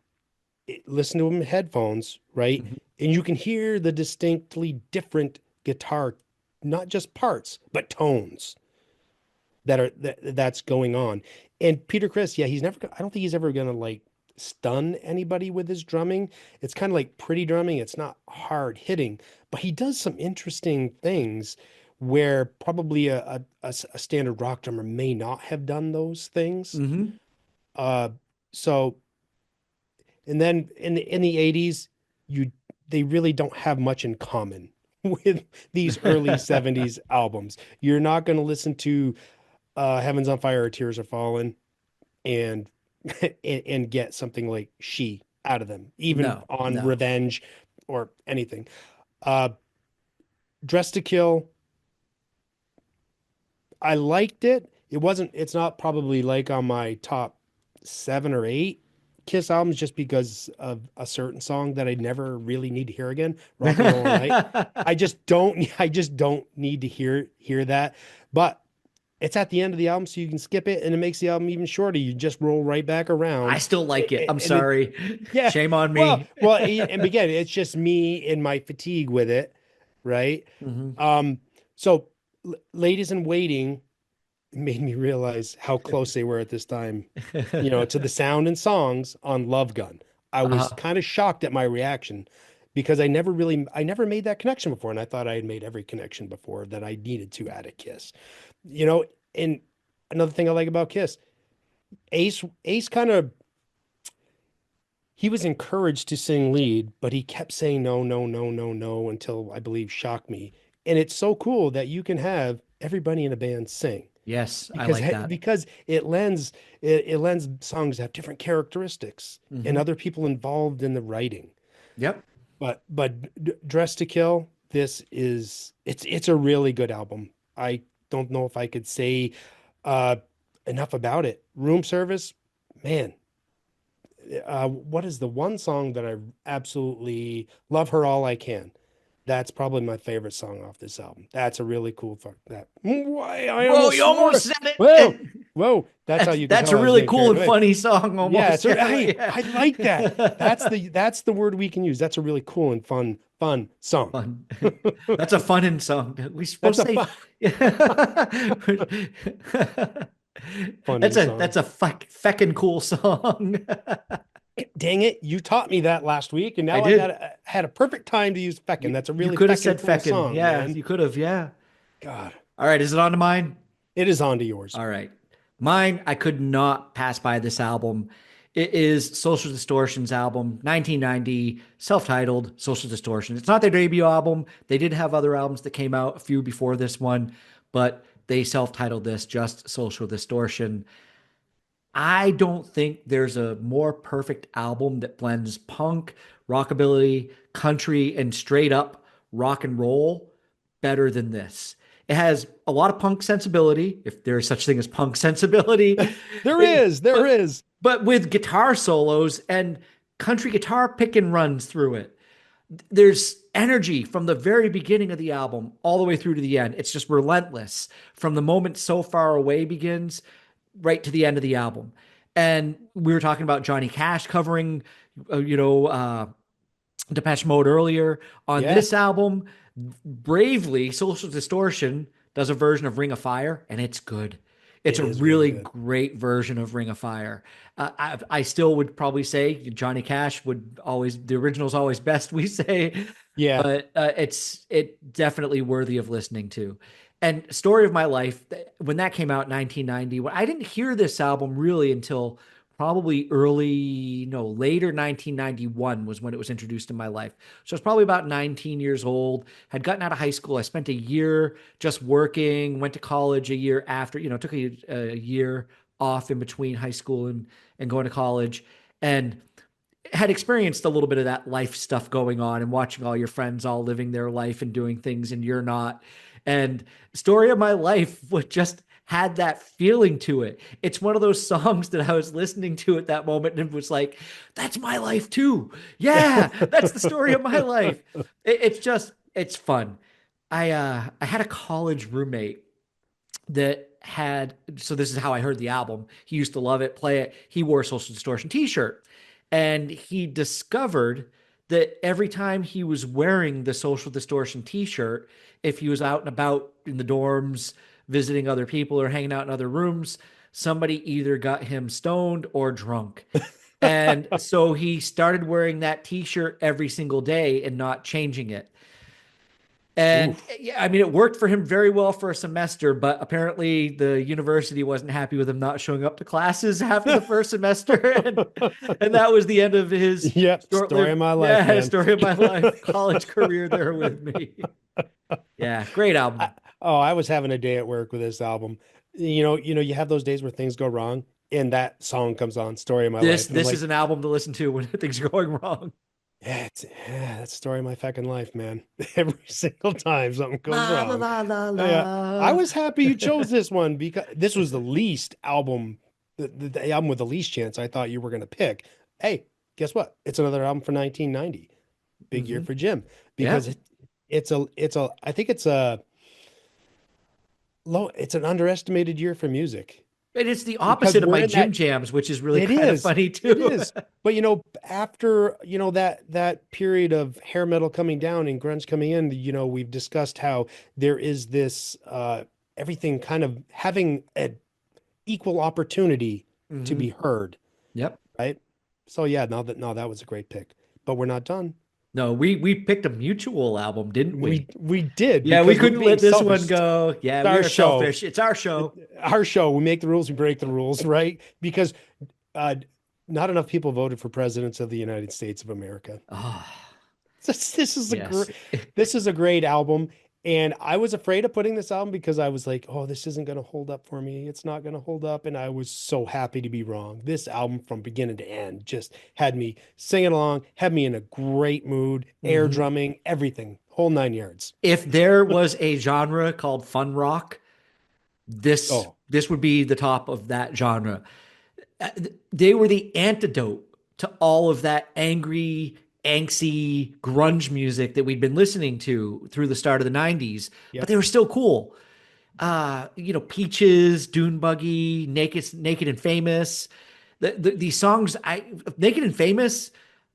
listen to them in headphones, right? Mhm. And you can hear the distinctly different guitar, not just parts, but tones that's going on. And Peter Criss, yeah, I don't think he's ever gonna like stun anybody with his drumming. It's kind of like pretty drumming. It's not hard hitting, but he does some interesting things where probably a standard rock drummer may not have done those things. Mhm. Uh, so and then in the 80s, you they really don't have much in common with these early 70s albums. You're not going to listen to Heaven's on Fire or Tears Are Falling and and get something like She out of them, even No, on no. Revenge or anything. Uh, Dress to Kill, I liked it. It's not probably like on my top seven or eight Kiss albums just because of a certain song that I never really need to hear again, Rock and Roll All Night. I just don't need to hear that. But it's at the end of the album, so you can skip it, and it makes the album even shorter. You just roll right back I around, still like it. I'm and it, sorry. yeah. Shame on Well, me. and again, it's just me and my fatigue with it, right? Mhm. Um, so, Ladies in Waiting made me realize how close they were at this time, to the sound and songs on Love Gun. I was Uh-huh. kind of shocked at my reaction because I never made that connection before, and I thought I had made every connection before that I needed to at a Kiss. You know, and another thing I like about Kiss, Ace kind of he was encouraged to sing lead, but he kept saying no, no, no, no, no until I believe Shock Me. And it's so cool that you can have everybody in a band sing. Yes, I because like that. because it lends songs to have different characteristics and Hmm. other people involved in the writing. Yep. But Dress to Kill, it's a really good album. I don't know if I could say uh enough about it. Room Service, man, what is the one song that I absolutely love? Her All I Can. That's probably my favorite song off this album. That's a really cool fuck that. Why I Whoa, almost you swore. almost said Whoa, it. whoa. That's how you can That's tell a I was really getting cool carried and away. funny song Yeah, almost. Yeah, hey, yeah. I like that. That's the word we can use. That's a really cool and fun song. Fun. That's a fun song. We That's supposed a to fun say fun song. that's a feckin' cool song. Dang it, you taught me that last week, and I now did. had a perfect time to use feckin'. That's a You really could have feckin' said cool feckin'. song, Yeah, man. you could have. Yeah. God, All right, is it on to mine? it is on to yours. All right. Mine, I could not pass by this album. It is Social Distortion's album, 1990, self-titled Social Distortion. It's not their debut album. They did have other albums that came out a few before this one, but they self-titled this just Social Distortion. I don't think there's a more perfect album that blends punk, rockabilly, country, and straight up rock and roll better than this. It has a lot of punk sensibility, if there is such thing as punk sensibility, There but is. with guitar solos and country guitar pick and runs through it. There's energy from the very beginning of the album all the way through to the end. It's just relentless from the moment So Far Away begins right to the end of the album. And we were talking about Johnny Cash covering, uh, you know, uh, Depeche Mode earlier. On Yeah, this album, bravely, Social Distortion does a version of Ring of Fire, and it's good. It's it a is really really good. great version of Ring of Fire. I still would probably say Johnny Cash would always, the original's always best, we say, Yeah, but it definitely worthy of listening to. And Story of My Life, when that came out in 1990, I didn't hear this album really until probably early, no, later 1991 was when it was introduced in my life. So I was probably about 19 years old, had gotten out of high school. I spent a year just working, went to college a year after, took a year off in between high school and going to college. And had experienced a little bit of that life stuff going on and watching all your friends all living their life and doing things and you're not. And Story of My Life would just had that feeling to it. It's one of those songs that I was listening to at that moment and was like, that's my life too. Yeah, that's the story of my life. It's just it's fun. I had a college roommate that had, so this is how I heard the album. He used to love it, play it. He wore a Social Distortion t-shirt. And he discovered that every time he was wearing the Social Distortion t-shirt, if he was out and about in the dorms, visiting other people or hanging out in other rooms, somebody either got him stoned or drunk. And so he started wearing that t-shirt every single day and not changing it. And oof. yeah, I mean, it worked for him very well for a semester, but apparently the university wasn't happy with him not showing up to classes after the first semester, and that was the end of his Yep, story of short-lived, my life, yeah, man. story of my life, college career there with me. Yeah, great I, album. I was having a day at work with this album. You have those days where things go wrong, and that song comes on, "Story of My This Life," and I'm this is like, an album to listen to when things are going wrong. that's the story of my fucking life, man. Every single time something goes La la wrong. la la Yeah, I la. was happy you chose this one because this was the least album, the album with the least chance I thought you were going to pick. Hey, guess what? It's another album for 1990. Big year Hmm. for Jim Yeah, because I think it's an underestimated year for music and it's the because opposite of we're my in gym that. jams, which is really It kind of is. funny It too. is. But after, that period of hair metal coming down and grunge coming in, we've discussed how there is this everything kind of having an equal opportunity to Hmm. be heard, Yep. right? So yeah, no, that was a great pick. But we're not done. No, we picked a mutual album, didn't we? We did Yeah, we because we're couldn't being let this one selfish. It's go. Yeah, we our are show. selfish. It's our show. Our show. We make the rules, we break the rules, right? Because uh not enough people voted for presidents of the United States of America. Oh, This is a great yes. this is a great album, And I was afraid of putting this album because I was like, oh, this isn't going to hold up for me. It's not going to hold up. And I was so happy to be wrong. This album from beginning to end just had me singing along, had me in a great mood, air Mhm. drumming, everything, whole 9 yards. If there was a genre called fun rock, this Oh, this would be the top of that genre. Uh, They were the antidote to all of that angry, angsty grunge music that we'd been listening to through the start of the 90s, but yep. they were still cool. Peaches, Dune Buggy, Naked and Famous. These songs, Naked and Famous.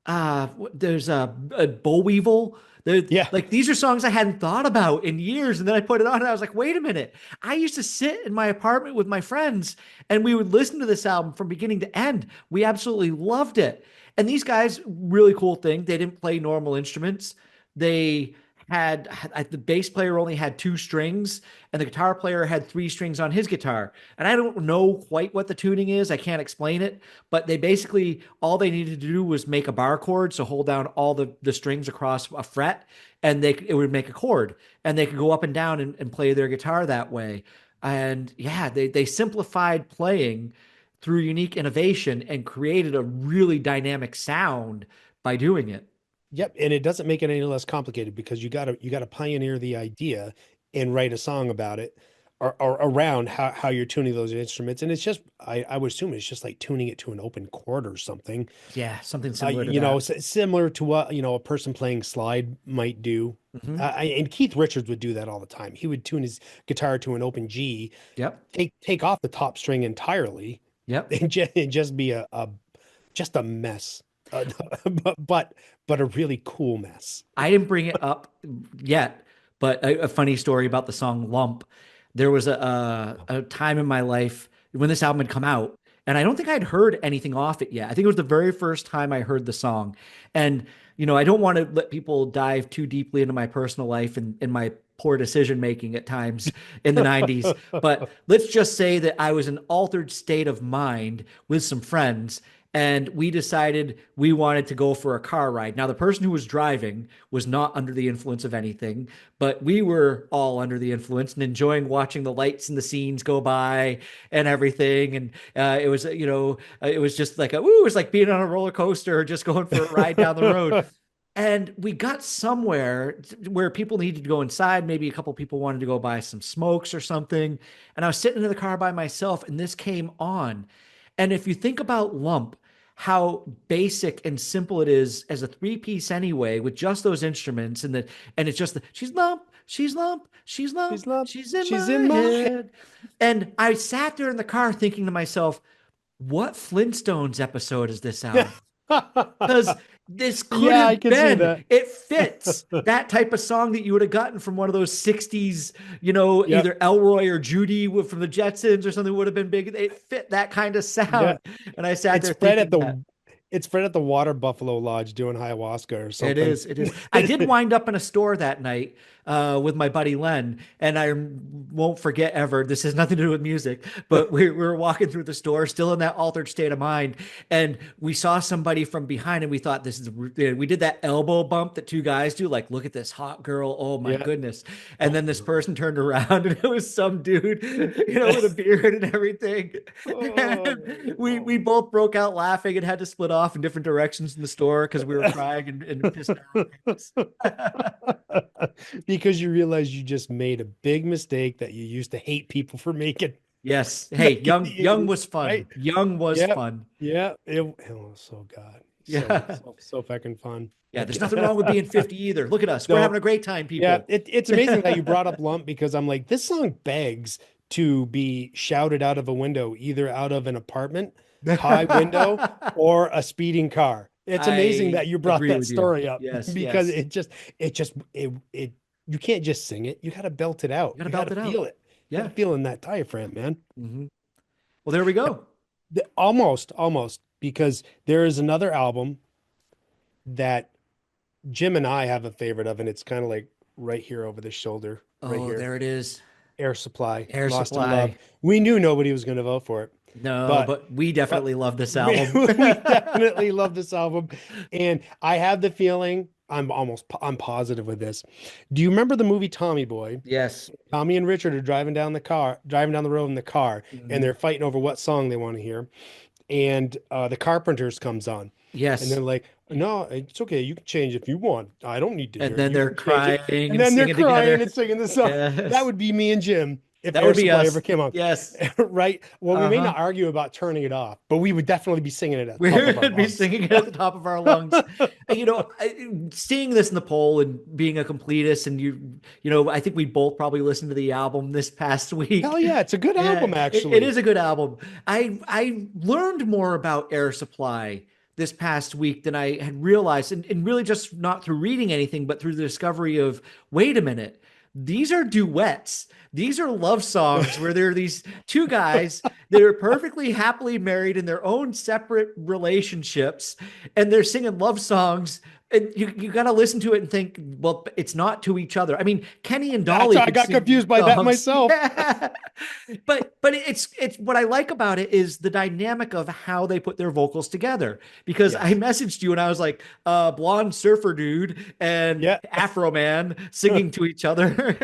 There's a Boll Weevil. Yeah. Like these are songs I hadn't thought about in years, and then I put it on, and I was like, wait a minute. I used to sit in my apartment with my friends, and we would listen to this album from beginning to end. We absolutely loved it. And these guys, really cool thing, they didn't play normal instruments. They the bass player only had two strings and the guitar player had three strings on his guitar. And I don't know quite what the tuning is. I can't explain it, but they basically all they needed to do was make a bar chord, so hold down all the strings across a fret, and it would make a chord, and they could go up and down and play their guitar that way. And yeah, they simplified playing through unique innovation and created a really dynamic sound by doing it. Yep, and it doesn't make it any less complicated because you gotta pioneer the idea and write a song about it or around how you're tuning those instruments. And it's just I would assume it's just like tuning it to an open chord or something. Yeah, something similar to You know, that. similar to what, a person playing slide might do. Hmm. And Keith Richards would do that all the time. He would tune his guitar to an open G, Yep. take off the top string entirely, Yep. and just be just a mess. But but a really cool mess. I didn't bring it up yet, but a funny story about the song Lump. There was a time in my life when this album had come out, and I don't think I'd heard anything off it yet. I think it was the very first time I heard the song. And, I don't want to let people dive too deeply into my personal life and my poor decision making at times in the 90s. But let's just say that I was in an altered state of mind with some friends, and we decided we wanted to go for a car ride. Now, the person who was driving was not under the influence of anything, but we were all under the influence and enjoying watching the lights and the scenes go by and everything. And it was just like it was like being on a roller coaster or just going for a ride down the road. And we got somewhere where people needed to go inside. Maybe a couple people wanted to go buy some smokes or something. And I was sitting in the car by myself, and this came on. And if you think about Lump, how basic and simple it is as a three-piece anyway, with just those instruments, and it's just she's lump, she's lump, she's lump, She's not, she's in she's my in my head. And I sat there in the car thinking to myself, what Flintstones episode is this out head. of? Because this could Yeah, I have can see been, that. it fits that type of song that you would have gotten from one of those 60s, Yep. either Elroy or Judy from the Jetsons or something would have been big. It fit that kind of Yeah. sound. And I sat It's there Fred at thinking that. the it's Fred at the Water Buffalo Lodge doing ayahuasca or It something. is. It is. I did wind up in a store that night with my buddy Len, and I won't forget ever. This has nothing to do with music, but we were walking through the store, still in that altered state of mind, and we saw somebody from behind, and we thought this is. We did that elbow bump that two guys do, like look at this hot girl. Oh my Yeah. goodness! And Oh, then this person turned around, and it was some dude, with a beard and everything. And we oh. both broke out laughing and had to split off in different directions in the store because we were crying and pissing our pants. Because you realize you just made a big mistake that you used to hate people for making Yes. Hey, making young was right? fun. Young was Yeah. fun. Yeah. It was so God. So Yeah. so so fucking fun. Yeah. There's nothing wrong with being 50 either. Look at us. We're having No, a great time, yeah, people. it's amazing that you brought up Lump because I'm like, this song begs to be shouted out of a window, either out of an apartment, high window, or a speeding car. It's amazing I that you brought agree that with you. story up Yes. because Yes. it you can't just sing it. You got to belt it out. You got to You got belt to it out. feel it. You got Yeah. to feel in that diaphragm, man. Hmm. Well, there we go. Almost, because there is another album that Jim and I have a favorite of, and it's kind of like right here over the shoulder, right Oh, here. there it is. Air Supply, Air Lost in Love. Supply. We knew nobody was going to vote for it, No, but but we but definitely love this we, album. we definitely love this album. And I have the feeling I'm positive with this. Do you remember the movie Tommy Boy? Yes. Tommy and Richard are driving down the road in the car, and Mhm. they're fighting over what song they want to hear. And the Carpenters comes on, and they're Yes. like, "No, it's okay. You can change if you want. I don't need to And hear it. then You they're can change it." crying And and then they're singing crying together. and singing the song. That Yes. would be me and Jim if That Air would be Supply ever us. came on, Yes. right? Well, we may Uh-huh. not argue about turning it off, but we would definitely be singing it at the We top of our would be lungs. singing it at the top of our lungs. And, seeing this in the poll and being a completist, and I think we both probably listened to the album this past Hell week. yeah, it's a good Yeah, album it actually. is a good album. I learned more about Air Supply this past week than I had realized, and really just not through reading anything, but through the discovery of, wait a minute, these are duets. These are love songs where there are these two guys that are perfectly happily married in their own separate relationships, and they're singing love songs. And you got to listen to it and think, well, it's not to each other. I mean, Kenny and That's Dolly I could got sing confused by that songs. myself. Yeah. But it's what I like about it is the dynamic of how they put their vocals together. Because I Yes. messaged you and I was like, blonde surfer dude and Yeah. Afro man singing to each Yeah. other.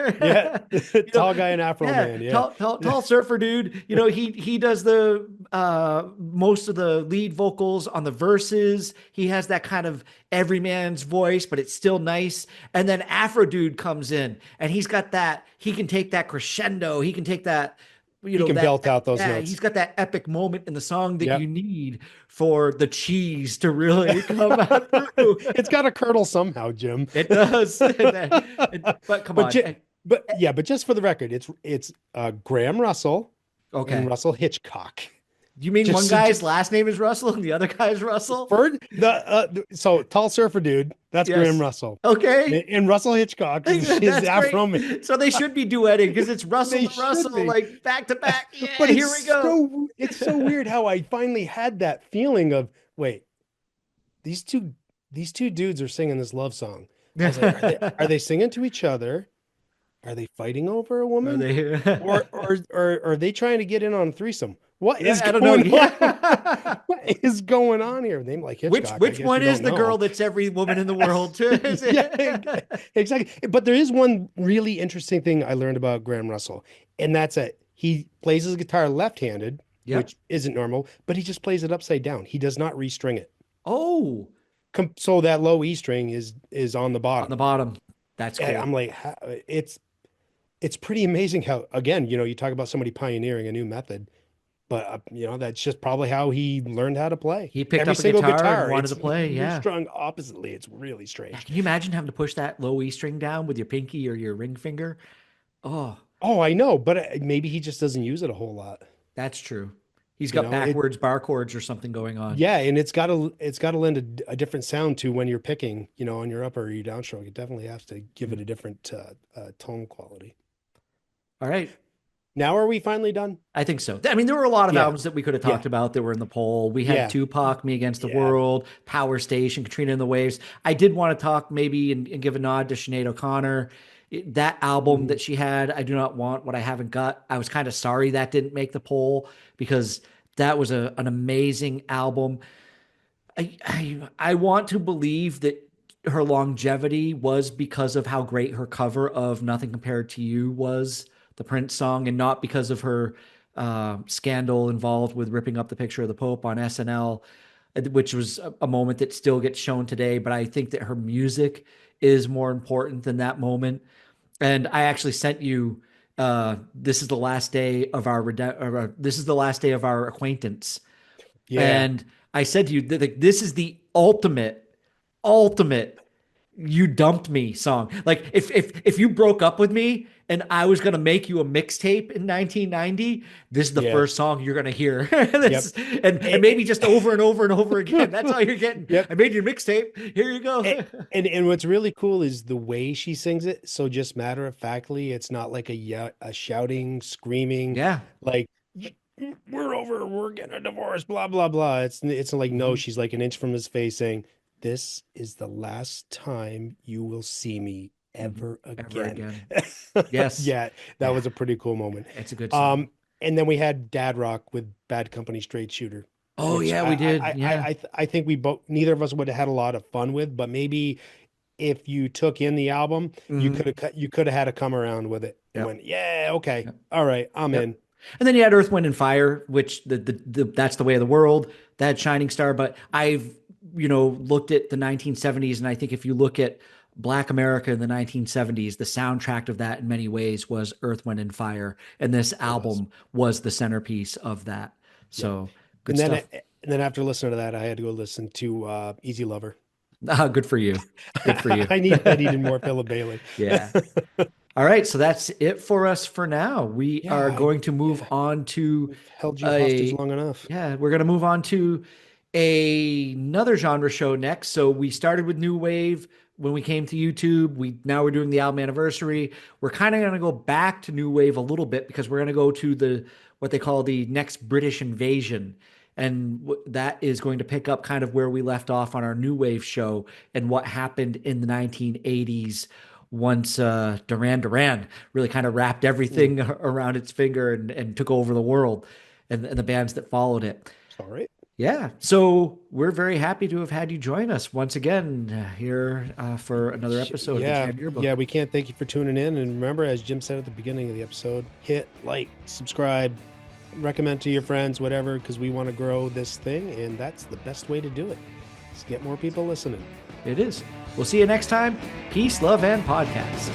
you know, Tall guy and Afro yeah, man. Yeah. tall surfer dude. He does the most of the lead vocals on the verses. He has that kind of everyman's voice, but it's still nice. And then Afro dude comes in and he's got that, he can take that crescendo, he can take that, He can belt out those yeah, notes. he's got that epic moment in the song that you Yep. need for the cheese to really come out through. It's got a curdle somehow, Jim. It does. But come But on. ju- but just for the record, it's Graham Russell and Okay. Russell Hitchcock. Do you mean one Just, just guy's last name is Russell and the other guy's Russell? for so tall surfer dude, that's Graham Yes. Russell. Okay. And Russell Hitchcock is That's Afro great. man. So they should be duetting because it's Russell They to should Russell, be. like back to back. Yeah, But here we go. it's so weird how I finally had that feeling of, wait, these two these two dudes are singing this love song. I was like, are they singing to each other? Are they fighting over a Are woman? they? Or are they trying to get in on a threesome? What Yeah, is I don't know. going on? Yeah. What is going on here? Name like which Hitchcock, I which guess one you is don't the girl know. that's every woman in the world too? Is Yeah, it? exactly. But there is one really interesting thing I learned about Graham Russell, and that's that he plays his guitar left-handed, Yep. which isn't normal, but he just plays it upside down. He does not restring it. Oh, So that low E string is on the on the bottom. bottom. That's And I'm cool. like, it's pretty amazing how, again, you talk about somebody pioneering a new method, but that's just probably how he learned how to play. He picked Every up a single guitar and guitar, wanted it's to play. Yeah. strung oppositely. It's really Yeah. strange. Can you imagine having to push that low E string down with your pinky or your ring finger? Oh, Oh, I know, but maybe he just doesn't use it a whole lot. that's true. He's You got know, it backwards bar chords or something going on. Yeah, and it's got to lend a different sound to when you're picking, on your upper or your downstroke. It definitely has to give it a different tone quality. All right. Now are we finally done? I think so. I mean, there were a lot of Yeah, albums that we could have yeah, talked about that were in the poll. We had yeah, Tupac, Me Against the yeah. World, Power Station, Katrina and the Waves. I did want to talk maybe and give a nod to Sinead O'Connor. That album Mhm. that she had, I Do Not Want What I Haven't Got. I was kind of sorry that didn't make the poll because that was an amazing album. I want to believe that her longevity was because of how great her cover of Nothing Compared to You was, the Prince song, and not because of her scandal involved with ripping up the picture of the Pope on SNL, which was a moment that still gets shown today. But I think that her music is more important than that moment. And I actually sent you. This is the last day of this is the last day of our acquaintance, Yeah, and I said to you that like, this is the ultimate you dumped me song. Like if you broke up with me and I was gonna make you a mixtape in 1990, this is the yeah, first song you're gonna hear. yep. And maybe just over and over and over again. That's all you're getting. Yep. I made you a mixtape. Here you go. A- and what's really cool is the way she sings it. So just matter of factly, it's not like a shouting, screaming, Yeah. like we're over, we're getting a divorce, blah blah blah. It's like no, Mhm. she's like an inch from his face saying, "This is the last time you will see me Mhm. ever Ever again." again. Yes. Yeah, that Yeah. was a pretty cool moment. It's a good song. Um, and then we had Dad Rock with Bad Company Straight Shooter, Oh which yeah, we did. Yeah. I think we both neither of us would have had a lot of fun with, but maybe if you took in the album, Hmm. you could have had a come around with it and Yep. went, yeah, okay, Yep. all right, I'm Yep. in. And then you had Earth, Wind, and Fire, which that's the way of the world. That Shining Star. But I've looked at the 1970s, and I think if you look at Black America in the 1970s, the soundtrack of that in many ways was Earth, Wind, and Fire, and this It was. album was the centerpiece of that. Yep. So good And then stuff. and then after listening to that, I had to go listen to Easy Lover. Good for you. Good for you. I needed more Philip Bailey. Yeah. All right, so that's it for us for now. We Yeah, are going to move on to we've held you hostage a long enough. yeah, we're going to move on to another genre show next. So we started with new wave when we came to YouTube. We're doing the album anniversary. We're kind of going to go back to new wave a little bit because we're going to go to the what they call the next British invasion. And that is going to pick up kind of where we left off on our new wave show and what happened in the 1980s once Duran Duran really kind of wrapped Mm, everything around its finger and took over the world and the bands that followed it. all right. Yeah, so we're very happy to have had you join us once again here for another episode of the Yeah, Jam yeah, Yearbook. we can't thank you for tuning in. And remember, as Jim said at the beginning of the episode, hit like, subscribe, recommend to your friends, whatever, because we want to grow this thing. And that's the best way to do it. Is get more people listening. It is. We'll see you next time. Peace, love, and podcast.